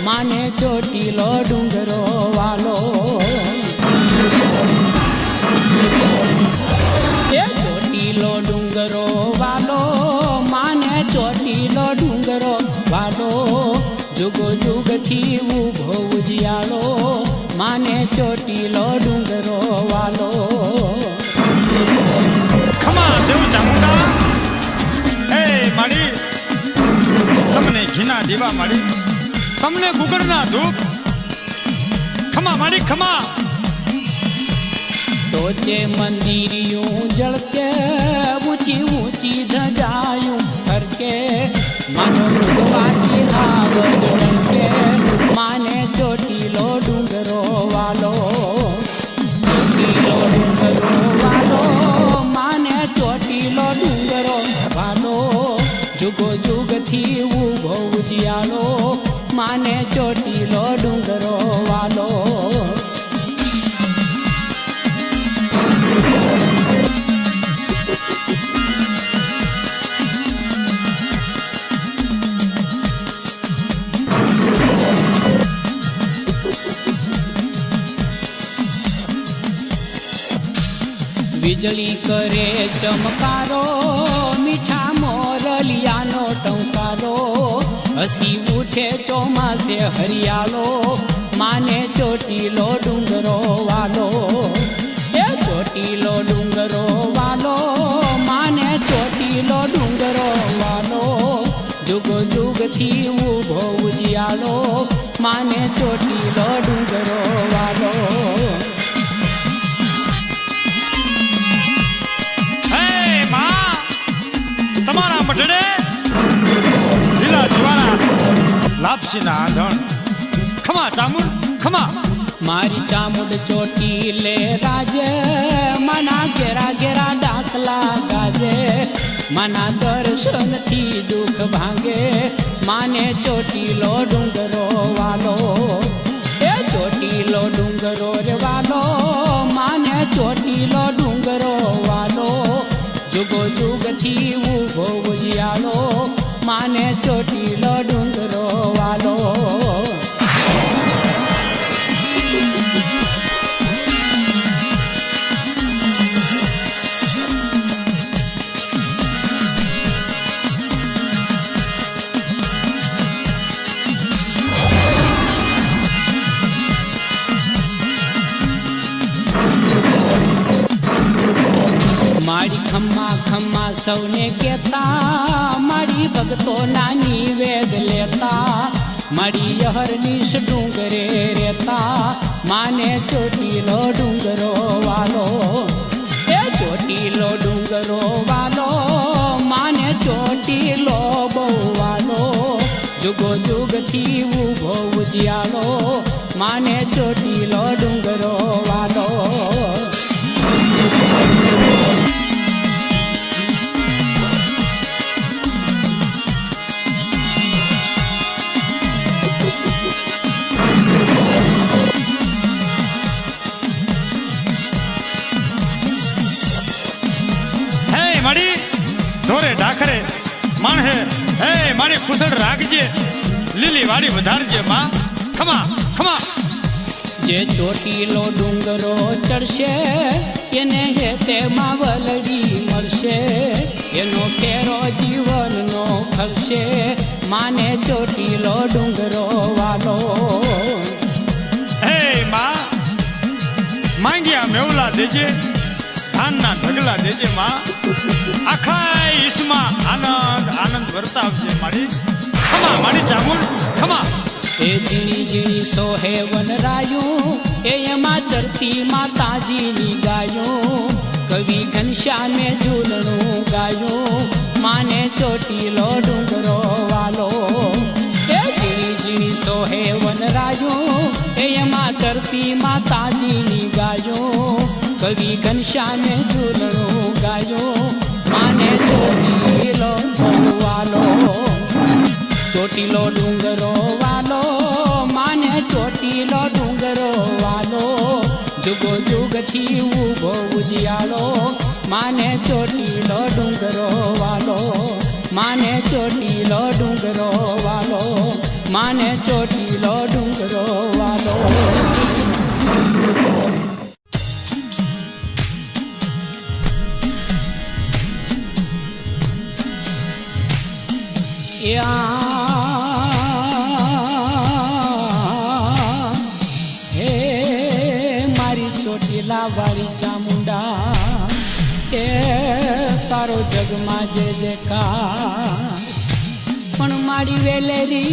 માને ચોટીલો ડુંગરો વાલો એ ચોટીલો ડુંગરો વાલો માને ચોટીલો ડુંગરો વાલો જુગો જુગથી ઉભો ઉજિયાળો માને ચોટીલો ડુંગરો વાલો ખમા દેવ ચામુંડા એ મારી તમને ઘીના દીવા મારી તમને ગુગળના ધૂપ ખમા મારી ખમા ટોચે મંદિરિયું જળકે ઊંચી ઊંચી ધજાયું ફરકે માનો ભગવાનની આવજ ડંકે માને ચોટીલો ડુંગરો વાલો ચોટીલો ડુંગરો વાલો માને ચોટીલો ડુંગરો વાલો જુગો જુગથી ઉભો ઉજિયાળો માને ચોટીલો ડુંગરો વાલો વીજળી કરે ચમકારો મીઠા મોરલિયાનો ટંકારો હસી ઉઠે ચોમાસે હરિયાળો માને ચોટીલો ડુંગરો વાલો એ ચોટીલો ડુંગરો વાલો માને ચોટીલો ડુંગરો વાલો જુગો જુગથી ઉભો ઉજિયાળો માને ચોટીલો ડુંગરો વાલો તમારા મઢડે લીલા જીવાના લાપસીના આંધણ ખમા ચામુંડ ખમા મારી ચામુંડ ચોટીલે રાજે મના ઘેરા ઘેરા ડાકલા ગાજે મના દર્શનથી દુઃખ ભાંગે માને ચોટીલો ડુંગરો વાલો એ ચોટીલો ડુંગરો રે વાલો માને ચોટીલો ડુંગરો વાલો જુગો જુગથી ઉભો ઉજિયાળો માને ચોટીલો ડુંગરો વાલો મારી ખમ્મા ખમ્મા સૌને કહેતા મારી ભક્તો નાની વેદ લેતા મારી યહરનીશ ડુંગરે રહેતા માને ચોટીલો ડુંગરો વાલો એ ચોટીલો ડુંગરો વાલો માને ચોટીલો બહુ વાલો જુગો જુગથી ઉભો ઉજિયાળો માને ચોટીલો ડુંગરો વાલો મારી ઢોરે ઢાખરે માણહે હે મારી ખુસડ રાખજે લીલી વાડી વધારજે માં ખમા ખમા જે ચોટીલો ડુંગરો ચડશે એને હેતેમાં વલડી મળશે એનો કેરો જીવનનો ખલશે માને ચોટીલો ડુંગરો વાલો હે માં માંગ્યા મેવલા દેજે ધાનના ઢગલા દેજે માં આખા ઈસમાં આનંદ આનંદ વર્તાવજે મારી ખમા મારી ચામુંડ ખમા એ ઝીણી ઝીણી સોહે વનરાયું એ એમાં ચરતી માતાજીની ગાયું કવિ ઘનશ્યામે ઝૂલણું ગાયું માને ચોટીલો ડુંગરો વાલો એ ઝીણી ઝીણી સોહે વનરાયું એ એમાં ચરતી માતાજીની ગાયું કવિ ઘનશ્યામે ઝૂલણું ગાયું માને ચોટીલો વાલો ચોટીલો ડુંગરો વાલો માને ચોટીલો ડુંગરો વાલો જુગો જુગથી ઉભો ઉજિયાળો માને ચોટીલો ડુંગરો વાલો માને ચોટીલો ડુંગરો વાલો માને ચોટીલો ડુંગરો વાલો. હે મારી ચોટીલા વાળી ચામુંડા, એ તારો જગમાં જે જયકાર, પણ મારી વેલેરી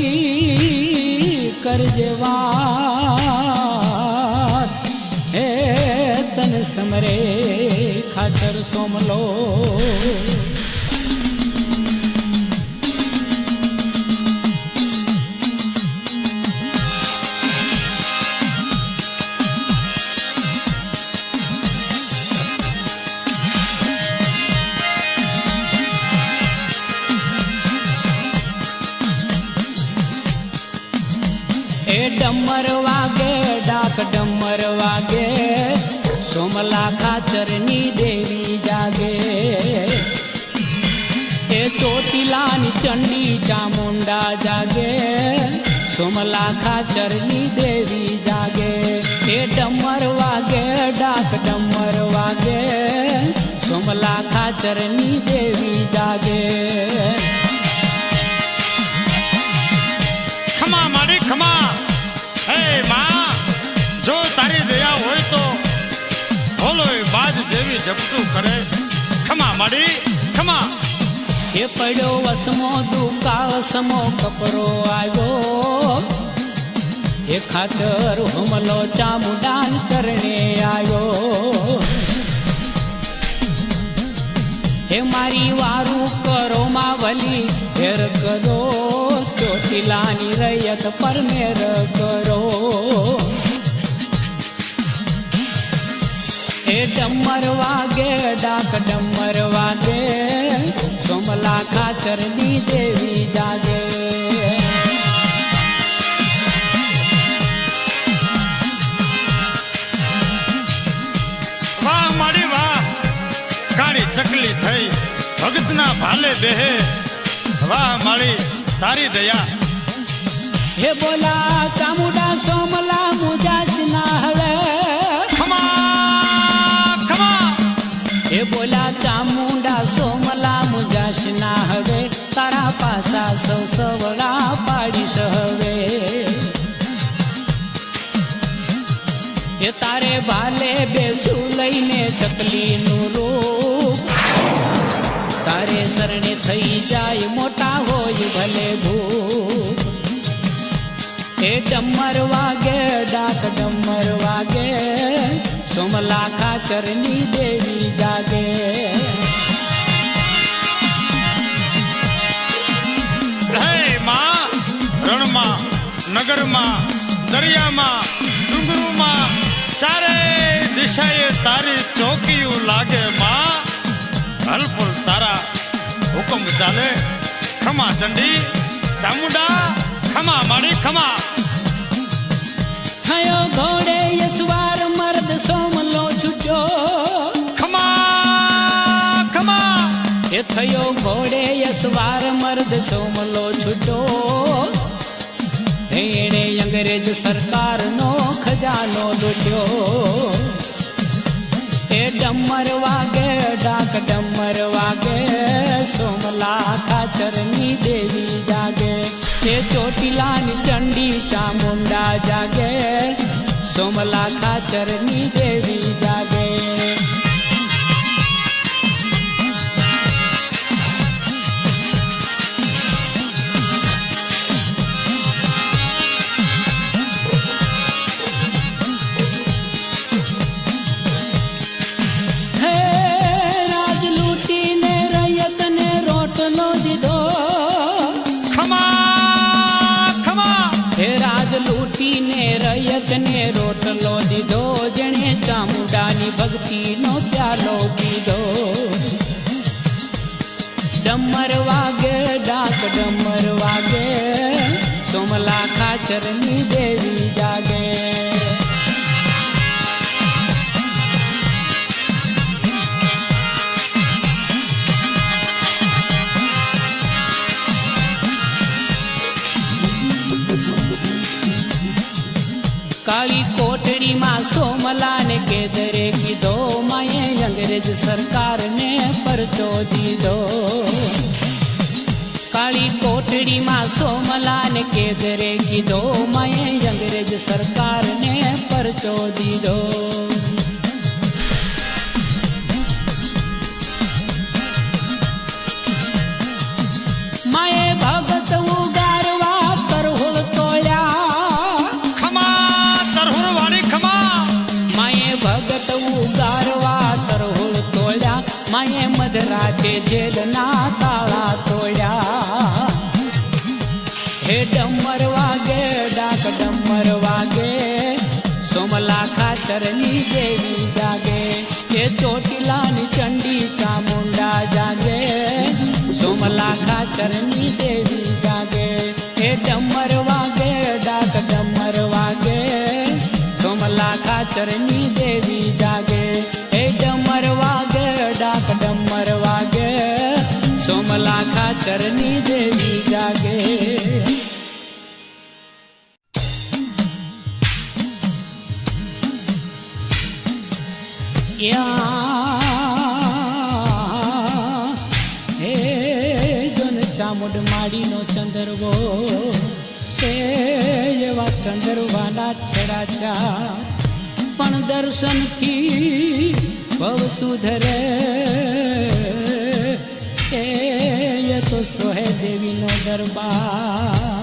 કરજે વાત. હે તને સમરે ખાચર સોમલો. ડમર વાગે ડાક ડમર વાગે, સોમલા ખાચરની દેવી જાગે. એ ચોટીલાની ચંડી ચામુંડા જાગે, સોમલા ખાચરની દેવી જાગે. એ ડમર વાગે ડાક ડમર વાગે, સોમલા ખાચરની દેવી જાગે. ખમા માડી ખમા. હે માં, જો તારી દયા હોય તો ભોલો બાજ જેવી ઝપટું કરે. ખમા માડી ખમા. એ પડ્યો વસમો દુકા વસમો કપરો આવ્યો, એ ખાચર હુમલો ચામુંડાન ચરણે આવ્યો. હે મારી વારું કરો માવલી ફેર કરો, ચોટીલાની રૈયત પર મેર કરો. એ ડમર વાગે ડાક ડમર વાગે, સોમલા ખાચરની દેવી જાગે. વાહ માડી વાહ, કાળી ચકલી થઈ ભગતના ભાલે બેહે. વાહ માળી તારી દયા. હે બોલા ચામુંડા સોમલા મુજાશ ના હવે. ખમા ખમા. હે બોલા ચામુંડા સોમલા મુજાશ ના હવે, તારા પાસા સૌ સવડા પાડીશ હવે. એ તારે ભાલે બેસું લઈને ચકલીનું રૂપ, તારે શરણે થઈ જાય મોટા હોય ભલે ભૂપ. એ ડમર વાગે ડાક ડમર વાગે, સોમલા ખાચરની દેવી જાગે. હે માં, રણમાં નગરમાં દરિયામાં ડુંગરુમાં ચારે દિશાએ તારી ચોકીયું લાગે. માં હલફુલ તારા હુકમ ચાલે. ખમા ચંડી ચામુંડા ખમા માડી ખમા. થયો ઘોડે યસવાર મર્દ સોમલો છૂટ્યો. ખમા ખમા. એ થયો ઘોડે યસવાર મર્દ સોમલો છૂટ્યો. એણે અંગ્રેજ સરકારનો ખજાનો લૂટ્યો. એ ડમર વાગે ડાક ડમર વાગે, સોમલા ખાચરની દેવી જાગે. એ ચોટીલાની ચંડી ચામુંડા જાગે, સોમલા ખાચરની દેવી જાગે. રયતને રોટલો દીધો, જેણે ચામુંડાની ભક્તિનો પ્યાલો પીધો. ડમર વાગે ડાક ડમર વાગે, સોમલા ખાચરની દેવી જાગે. કાળી કોટડીમાં સોમલાને કેદરે કીધો માએ અંગ્રેજ સરકારને પરચો દીધો. કાળી કોટડીમાં સોમલાને કેદરે કીધો માએ અંગ્રેજ સરકારને પરચો દીધો. માએ ભગત ઉગારવા તરહોળ તોળ્યા. ખમા તરહુર વાળી ખમા. માએ ભગત ઉગારવા તરહોળ તોળ્યા. માએ મધરાતે જેલના તાળા તોડ્યા. હે ડમર વાગે ડાક ડમર વાગે સોમલા ખાચરની દેવી જાગે. એ ચોટીલાની ચંડી ચામુંડા જાગે સોમલા ખાચરની દેવી જાગે. એ ડમર વાગે ડાક ડમર વાગે સોમલા ખાચરની દેવી જાગે. એ ડમર વાગે ડાક ડમર વાગે સોમલા ખાચરની દેવી જાગે. હે જોન ચામુંડ માડીનો ચંદરવો તે એવા ચંદરવાના છેડા ચાર પણ દર્શનથી ભવ સુધરે. એ તો સોહે દેવીનો દરબાર.